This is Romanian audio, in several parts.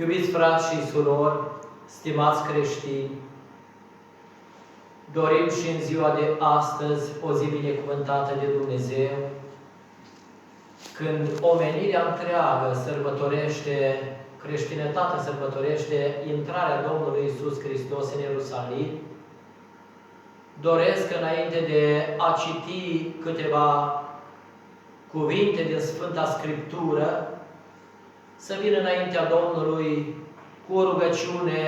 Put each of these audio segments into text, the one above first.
Iubiți frați și surori, stimați creștini, dorim și în ziua de astăzi o zi binecuvântată de Dumnezeu, când omenirea întreagă sărbătorește, creștinătatea sărbătorește intrarea Domnului Iisus Hristos în Ierusalim. Doresc, înainte de a citi câteva cuvinte din Sfânta Scriptură, să vin înaintea Domnului cu o rugăciune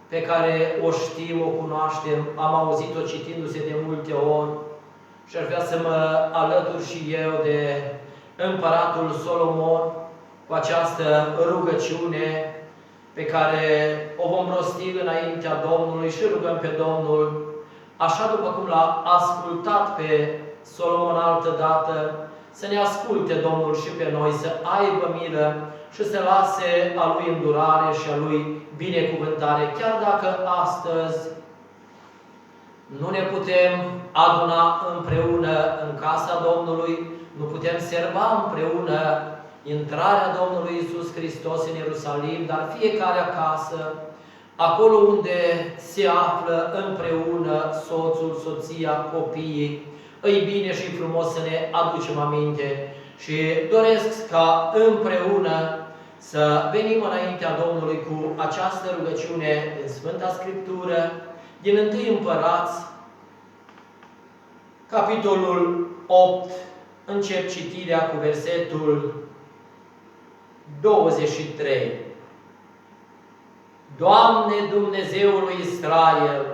pe care o știm, o cunoaștem, am auzit-o citindu-se de multe ori și aș vrea să mă alătur și eu de Împăratul Solomon cu această rugăciune pe care o vom rosti înaintea Domnului și rugăm pe Domnul, așa după cum l-a ascultat pe Solomon altădată, să ne asculte Domnul și pe noi, să aibă milă și să lase a Lui îndurare și a Lui binecuvântare, chiar dacă astăzi nu ne putem aduna împreună în casa Domnului, nu putem serva împreună intrarea Domnului Iisus Hristos în Ierusalim, dar fiecare acasă, acolo unde se află împreună soțul, soția, copiii, îi bine și frumos să ne aducem aminte și doresc ca împreună să venim înaintea Domnului cu această rugăciune în Sfânta Scriptură, din 1 Împărați, capitolul 8, încep citirea cu versetul 23. Doamne, Dumnezeul lui Israel,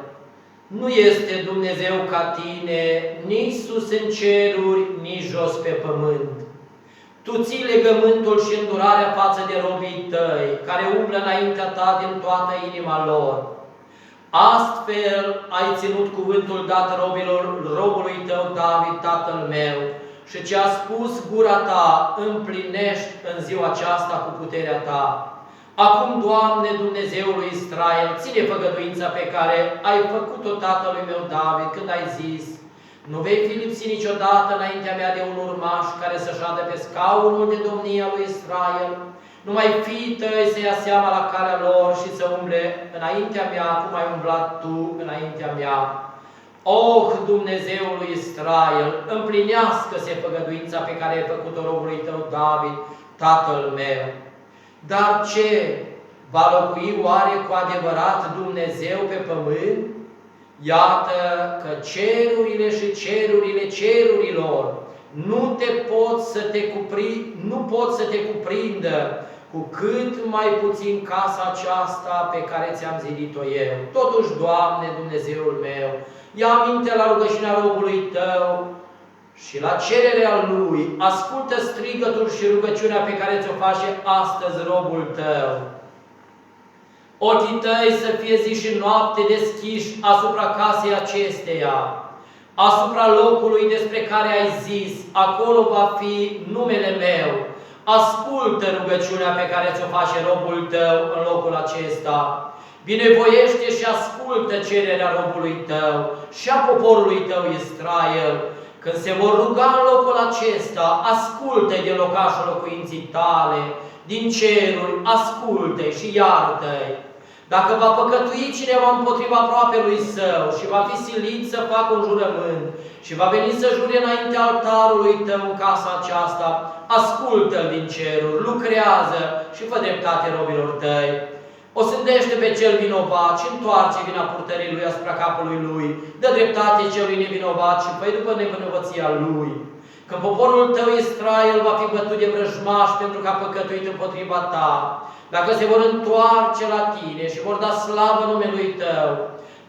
nu este Dumnezeu ca Tine, nici sus în ceruri, nici jos pe pământ. Tu ții legământul și îndurarea față de robii Tăi, care umblă înaintea Ta din toată inima lor. Astfel ai ținut cuvântul dat robului Tău David, tatăl meu, și ce a spus gura Ta împlinești în ziua aceasta cu puterea Ta. Acum, Doamne, Dumnezeul lui Israel, ține făgăduința pe care ai făcut-o tatălui meu David când ai zis: nu vei fi lipsit niciodată înaintea mea de un urmaș care să șadă pe scaunul de domnia lui Israel. Numai fiii Tăi să ia seama la calea lor și să umble înaintea mea, cum ai umblat Tu înaintea mea. Oh, Dumnezeul lui Israel, împlinească-se făgăduința pe care ai făcut-o robului Tău David, tatăl meu. Dar ce? Va locui oare cu adevărat Dumnezeu pe pământ? Iată că cerurile și cerurile cerurilor nu pot să te cuprindă, cu cât mai puțin casa aceasta pe care ți-am zidit-o eu. Totuși, Doamne, Dumnezeul meu, ia aminte la rugăciunea robului Tău și la cererea lui, ascultă strigătul și rugăciunea pe care ți-o face astăzi robul Tău. Ochii Tăi să fie zi și noapte deschiși asupra casei acesteia, asupra locului despre care ai zis, acolo va fi numele meu. Ascultă rugăciunea pe care ți-o face robul Tău în locul acesta. Binevoiește și ascultă cererea robului Tău și a poporului Tău Israel. Când se vor ruga în locul acesta, ascultă din locașul locuinții Tale, din ceruri, ascultă și iartă-i. Dacă va păcătui cineva împotriva aproapelui său și va fi silit să facă un jurământ și va veni să jure înaintea altarului Tău în casa aceasta, ascultă-l din ceruri, lucrează și fă dreptate robilor Tăi. O sândește pe cel vinovat și întoarce vina purtării lui asupra capului lui, dă dreptate celui nevinovat și fă după nevinovăția lui. Când poporul Tău Israel va fi bătut de vrăjmași pentru că a păcătuit împotriva Ta, dacă se vor întoarce la Tine și vor da slavă numelui Tău,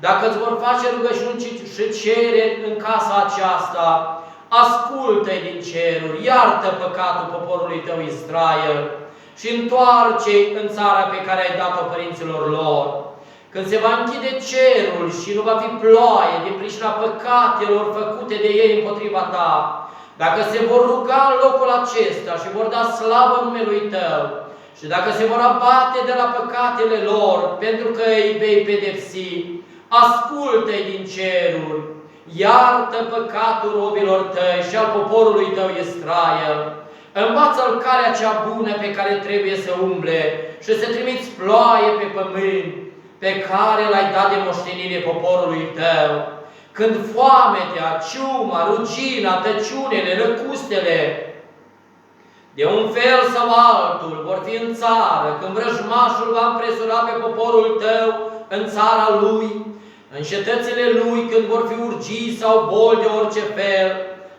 dacă îți vor face rugăciuni și cereri în casa aceasta, ascultă-i din ceruri, iartă păcatul poporului Tău Israel și întoarce-i în țara pe care ai dat-o părinților lor. Când se va închide cerul și nu va fi ploaie din pricina păcatelor făcute de ei împotriva Ta, dacă se vor ruga în locul acesta și vor da slavă numelui Tău, și dacă se vor abate de la păcatele lor, pentru că îi vei pedepsi, ascultă-i din ceruri, iartă păcatul robilor Tăi și al poporului Tău Israel. Învață-l calea cea bună pe care trebuie să umble și să trimiți ploaie pe pământ pe care l-ai dat de moștenire poporului tău. Când foametea, ciuma, rugina, tăciunele, răcustele, de un fel sau altul, vor fi în țară, când vrăjmașul va împresura pe poporul tău în țara lui, în cetățile lui, când vor fi urgii sau boli de orice fel,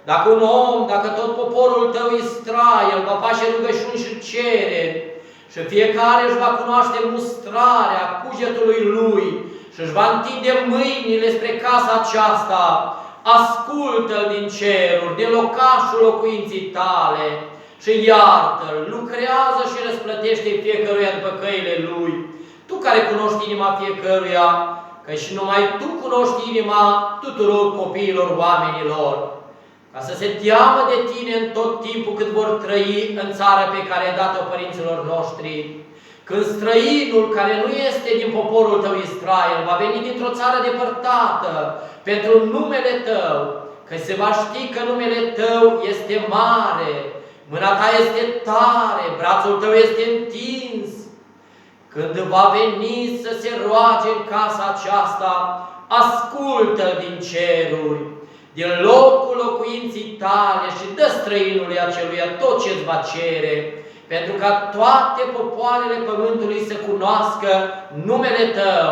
dacă un om, dacă tot poporul tău Israel va face rugăciuni și cereri, și fiecare își va cunoaște mustrarea cugetului lui și își va întinde mâinile spre casa aceasta, ascultă-l din ceruri, din locașul locuinții tale și iartă-l, lucrează și răsplătește fiecăruia după căile lui. Tu care cunoști inima fiecăruia, că și numai tu cunoști inima tuturor copiilor oamenilor, ca să se teamă de tine în tot timpul cât vor trăi în țara pe care ai dat-o părinților noștri. Când străinul care nu este din poporul tău Israel va veni dintr-o țară depărtată pentru numele tău, că se va ști că numele tău este mare, mâna ta este tare, brațul tău este întins. Când va veni să se roage în casa aceasta, ascultă-l din ceruri, din locul locuinții tale și dă străinului aceluia tot ce-ți va cere, pentru ca toate popoarele pământului să cunoască numele tău,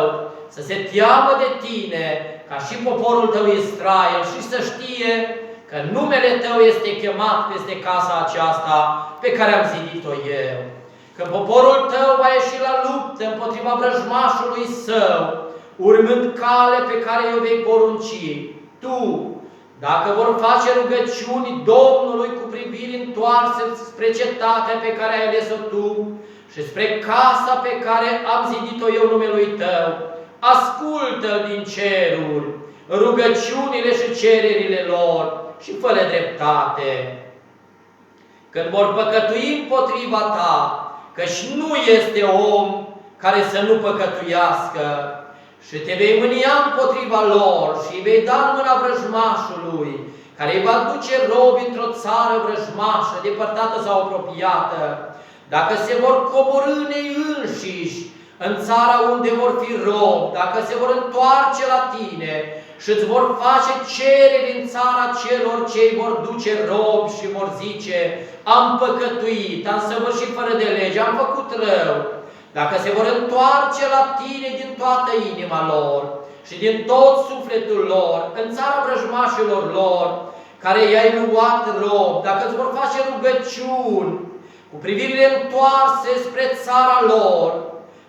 să se teamă de tine, ca și poporul tău Israel, și să știe că numele tău este chemat peste casa aceasta pe care am zidit-o eu. Că poporul tău va ieși la luptă împotriva vrăjmașului său, urmând cale pe care o vei porunci. Tu, dacă vor face rugăciuni Domnului cu priviri întoarse spre cetatea pe care ai ales-o tu și spre casa pe care am zidit-o eu numelui tău, ascultă-l din ceruri, rugăciunile și cererile lor și fă-le dreptate. Când vor păcătui împotriva ta, căci nu este om care să nu păcătuiască, și te vei mânia împotriva lor și îi vei da în mâna vrăjmașului, care îi va duce robi într-o țară vrăjmașă, depărtată sau apropiată, dacă se vor coborî ei înșiși în țara unde vor fi robi, dacă se vor întoarce la tine și îți vor face cereri în țara celor ce îi vor duce robi și vor zice: am păcătuit, am săvârșit fără de lege, am făcut rău. Dacă se vor întoarce la tine din toată inima lor și din tot sufletul lor, în țara vrăjmașilor lor, care i-ai luat rob, dacă îți vor face rugăciuni cu privirile întoarse spre țara lor,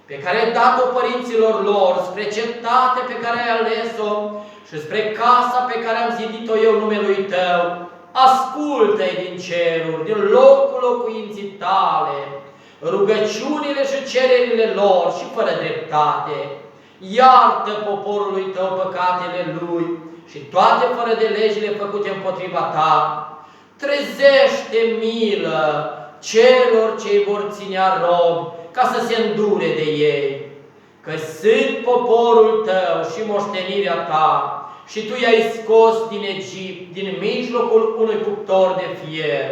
pe care ai dat-o părinților lor, spre cetatea pe care ai ales-o și spre casa pe care am zidit-o eu numelui tău, ascultă-i din ceruri, din locul locuinții tale, rugăciunile și cererile lor și fără dreptate. Iartă poporului tău păcatele lui și toate fără de legile făcute împotriva ta. Trezește milă celor ce îi vor ținea rob, ca să se îndure de ei, că sunt poporul tău și moștenirea ta, și tu i-ai scos din Egipt, din mijlocul unui cuptor de fier.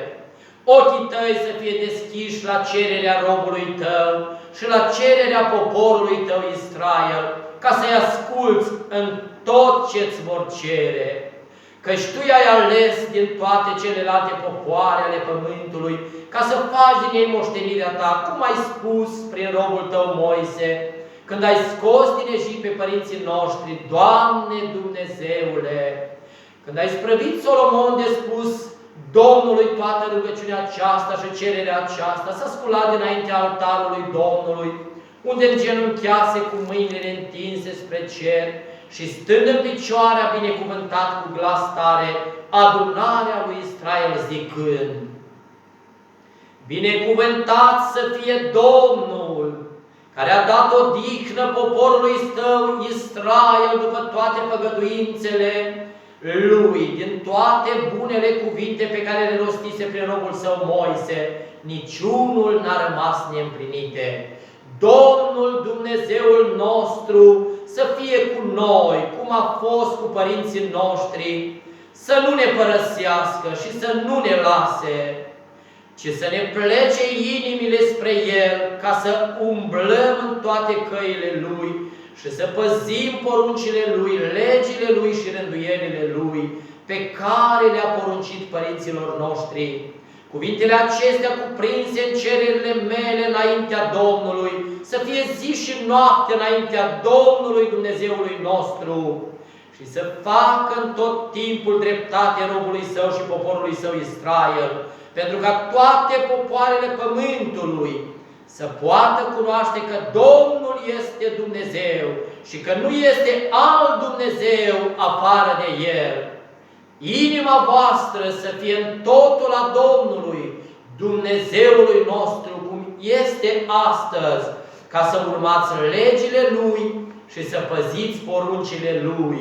Ochii tăi să fie deschiși la cererea robului tău și la cererea poporului tău Israel, ca să-i asculți în tot ce-ți vor cere. Căci tu i-ai ales din toate celelalte popoare ale pământului, ca să faci din ei moștenirea ta, cum ai spus prin robul tău Moise, când ai scos din Egipt pe părinții noștri, Doamne Dumnezeule, când ai sprăvit Solomon de spus Domnului toată rugăciunea aceasta și cererea aceasta, s-a sculat dinaintea altarului Domnului, unde îngenunchease cu mâinile întinse spre cer și stând în picioare a binecuvântat cu glas tare adunarea lui Israel zicând: binecuvântat să fie Domnul, care a dat odihnă poporului tău Israel după toate făgăduințele lui, din toate bunele cuvinte pe care le rostise prin robul său Moise, niciunul n-a rămas neîmplinite. Domnul Dumnezeul nostru să fie cu noi, cum a fost cu părinții noștri, să nu ne părăsească și să nu ne lase, ci să ne plece inimile spre El, ca să umblăm în toate căile Lui și să păzim poruncile Lui, legile Lui și rânduielile Lui, pe care le-a poruncit părinților noștri. Cuvintele acestea cuprinse în cererile mele înaintea Domnului, să fie zi și noapte înaintea Domnului Dumnezeului nostru și să facă în tot timpul dreptate robului Său și poporului Său Israel, pentru ca toate popoarele pământului să poată cunoaște că Domnul este Dumnezeu și că nu este alt Dumnezeu afară de El. Inima voastră să fie în totul a Domnului, Dumnezeului nostru, cum este astăzi, ca să urmați legile Lui și să păziți poruncile Lui.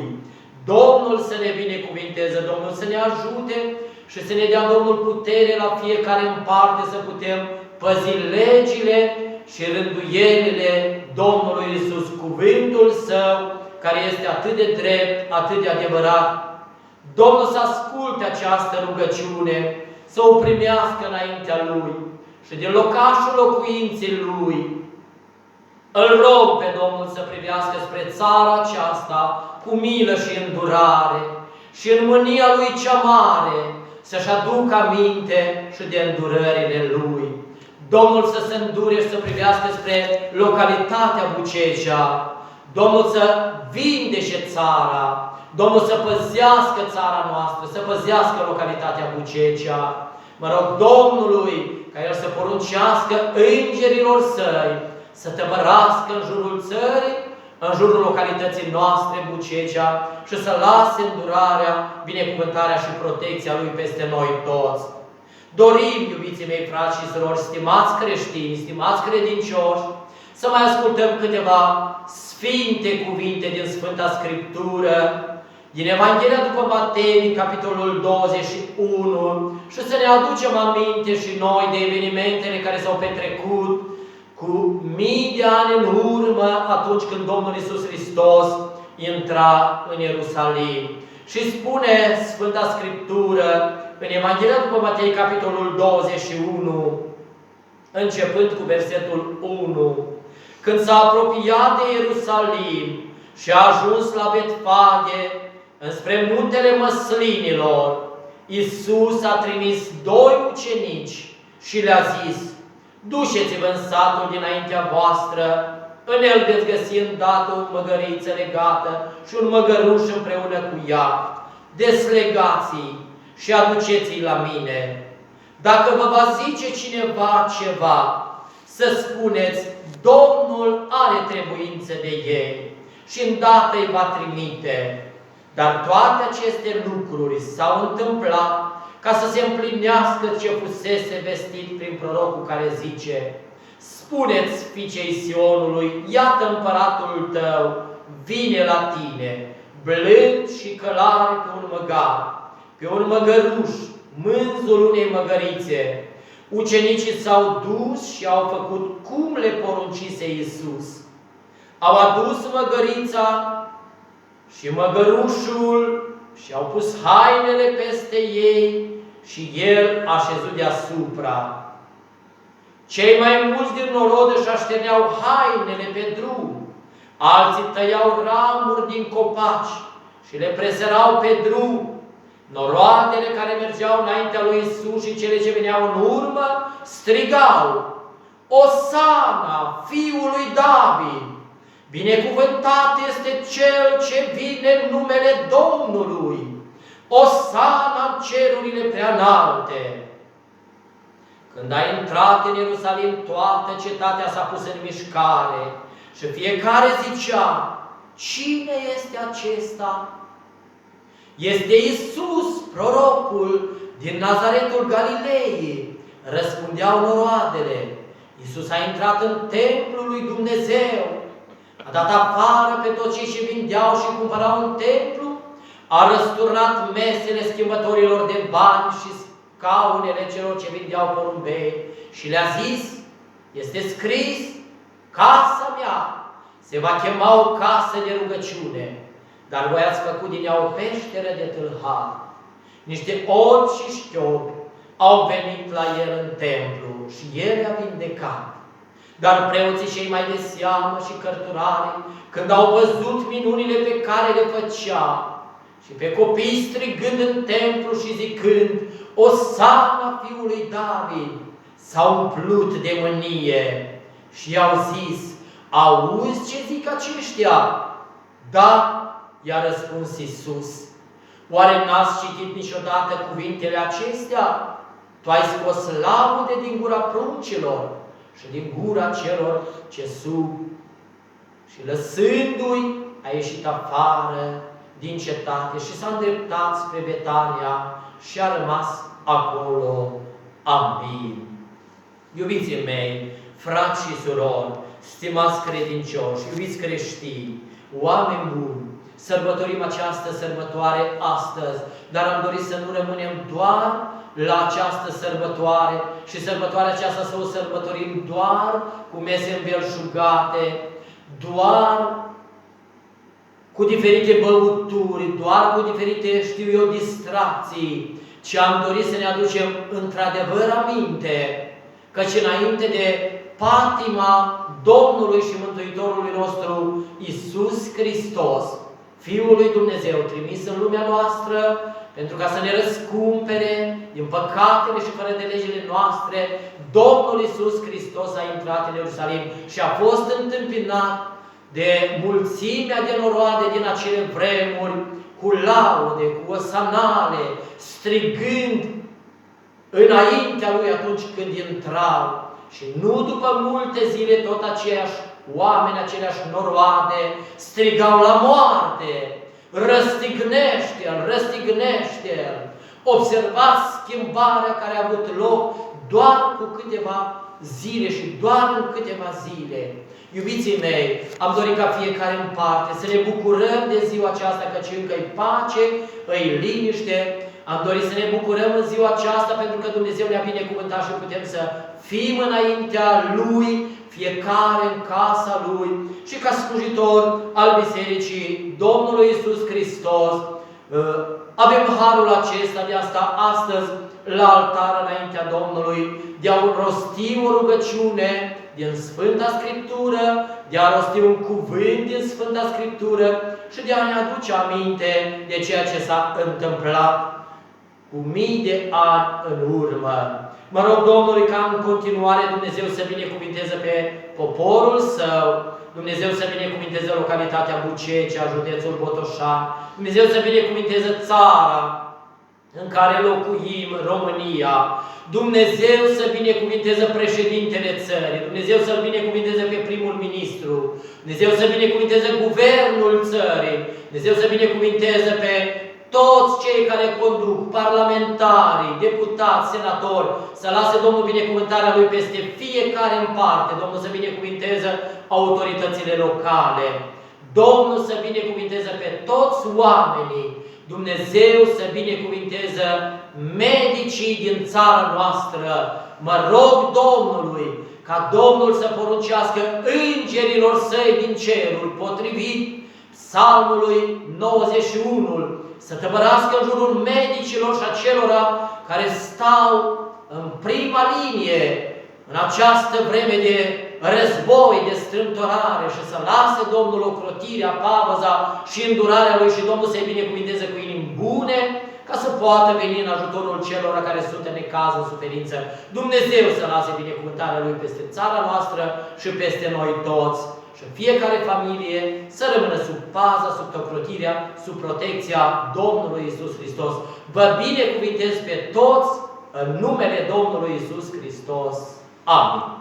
Domnul să ne binecuvinteze, Domnul să ne ajute și să ne dea Domnul putere la fiecare în parte să putem păzi legile și rânduielile Domnului Iisus, cuvântul Său, care este atât de drept, atât de adevărat. Domnul să asculte această rugăciune, să o primească înaintea Lui și din locașul locuinței Lui. Îl rog pe Domnul să privească spre țara aceasta cu milă și îndurare și în mânia Lui cea mare să-și aducă aminte și de îndurările Lui. Domnul să se îndure și să privească spre localitatea Bucegea, Domnul să vindește țara, Domnul să păzească țara noastră, să păzească localitatea Bucegea. Mă rog Domnului ca El să poruncească îngerilor Săi să tăbărască în jurul țării, în jurul localității noastre, Bucegea, și să lase îndurarea, binecuvântarea și protecția Lui peste noi toți. Dorim, iubiții mei frați și surori, stimați creștini, stimați credincioși, să mai ascultăm câteva sfinte cuvinte din Sfânta Scriptură, din Evanghelia după Matei, capitolul 21, și să ne aducem aminte și noi de evenimentele care s-au petrecut cu mii de ani în urmă, atunci când Domnul Iisus Hristos intra în Ierusalim. Și spune Sfânta Scriptură în Evanghelia după Matei, capitolul 21, începând cu versetul 1, când s-a apropiat de Ierusalim și a ajuns la Betfage, înspre muntele Măslinilor, Iisus a trimis 2 ucenici și le-a zis: duceți-vă în satul dinaintea voastră, în el veți găsi îndată o măgăriță legată și un măgăruș împreună cu ea. Deslegați-i și aduceți-i la mine. Dacă vă va zice cineva ceva, să spuneți: Domnul are trebuință de ei și îndată îi va trimite. Dar toate aceste lucruri s-au întâmplat ca să se împlinească ce fusese vestit prin prorocul care zice: spuneți fiicei Sionului, iată împăratul tău vine la tine, blând și călare pe un măgar, pe un măgăruș, mânzul unei măgărițe. Ucenicii s-au dus și au făcut cum le poruncise Iisus. Au adus măgărița și măgărușul și au pus hainele peste ei și El a șezut deasupra. Cei mai mulți din norod își așterneau hainele pe drum, alții tăiau ramuri din copaci și le preserau pe drum. Noroadele care mergeau înaintea lui Iisus și cele ce veneau în urmă strigau: Osana, Fiul lui David! Binecuvântat este Cel ce vine în numele Domnului! Osana în cerurile preanalte! Când a intrat în Ierusalim, toată cetatea s-a pus în mișcare și fiecare zicea: cine este acesta? Este Iisus, prorocul din Nazaretul Galilei, răspundeau noroadele. Iisus a intrat în templul lui Dumnezeu, a dat afară pe toți cei ce vindeau și cumpărau în templu, a răsturnat mesele schimbătorilor de bani și scaunele celor ce vindeau porumbei și le-a zis: este scris, casa mea se va chema o casă de rugăciune, dar voi ați făcut din ea o peșteră de tâlhari. Niște orbi și șchiopi au venit la el în templu și el i-a vindecat. Dar preoții cei mai de seamă și cărturarii, când au văzut minunile pe care le făcea și pe copii strigând în templu și zicând, Osana fiului David, s-au umplut de mânie și i-au zis, auzi ce zic aceștia? Da, i-a răspuns Iisus. Oare n-ați citit niciodată cuvintele acestea? Tu ai scos laude din gura pruncilor și din gura celor ce sub. Și lăsându-i, a ieșit afară din cetate și s-a îndreptat spre Betania și a rămas acolo. Amin. Iubiții mei, frați și surori, stimați credincioși, iubiți creștini, oameni buni, sărbătorim această sărbătoare astăzi, dar am dorit să nu rămânem doar la această sărbătoare și sărbătoarea aceasta să o sărbătorim doar cu mese înbelșugate, doar cu diferite băuturi, doar cu diferite, știu eu, distracții, ci am dorit să ne aducem într-adevăr aminte, căci înainte de patima Domnului și Mântuitorului nostru Iisus Hristos, Fiul lui Dumnezeu, trimis în lumea noastră, pentru ca să ne răscumpere din păcatele și fără de legile noastre, Domnul Iisus Hristos a intrat în Ierusalim și a fost întâmpinat de mulțimea de noroade din acele vremuri, cu laude, cu osanale, strigând înaintea lui atunci când intrau. Și nu după multe zile tot aceiași oameni, aceleași noroade, strigau la moarte, răstignește-l, răstignește-l. Observați schimbarea care a avut loc doar cu câteva zile și doar în câteva zile. Iubiții mei, am dorit ca fiecare în parte să ne bucurăm de ziua aceasta, căci încă-i pace, îi liniște. Am dorit să ne bucurăm în ziua aceasta pentru că Dumnezeu ne-a binecuvântat și putem să fim înaintea Lui, fiecare în casa Lui și ca slujitor al Bisericii Domnului Iisus Hristos. Avem harul acesta de a sta astăzi la altar înaintea Domnului, de a rosti o rugăciune din Sfânta Scriptură, de a rosti un cuvânt din Sfânta Scriptură și de a ne aduce aminte de ceea ce s-a întâmplat cu mii de ani în urmă. Mă rog Domnului ca în continuare Dumnezeu să binecuvinteze pe poporul Său, Dumnezeu să binecuvinteze localitatea Bucecea, județul Botoșani, Dumnezeu să binecuvinteze țara în care locuim, România, Dumnezeu să binecuvinteze președintele țării, Dumnezeu să-l binecuvinteze pe primul ministru, Dumnezeu să binecuvinteze guvernul țării, Dumnezeu să binecuvinteze pe toți cei care conduc, parlamentarii, deputați, senatori, să lase Domnul binecuvântarea Lui peste fiecare în parte, Domnul să binecuvinteze autoritățile locale, Domnul să binecuvinteze pe toți oamenii, Dumnezeu să binecuvinteze medicii din țara noastră. Mă rog Domnului ca Domnul să poruncească îngerilor Săi din cerul, potrivit Psalmului 91, să tăbărască în jurul medicilor și acelora care stau în prima linie în această vreme de război, de strâmtorare și să lase Domnul ocrotirea, pavăza și îndurarea Lui și Domnul să-i binecuvinteze cu inimi bune ca să poată veni în ajutorul celor care sunt în necaz, în suferință. Dumnezeu să lase binecuvântarea Lui peste țara noastră și peste noi toți. Și fiecare familie să rămână sub paza, sub ocrotirea, sub protecția Domnului Iisus Hristos. Vă binecuvintez pe toți în numele Domnului Iisus Hristos. Amin.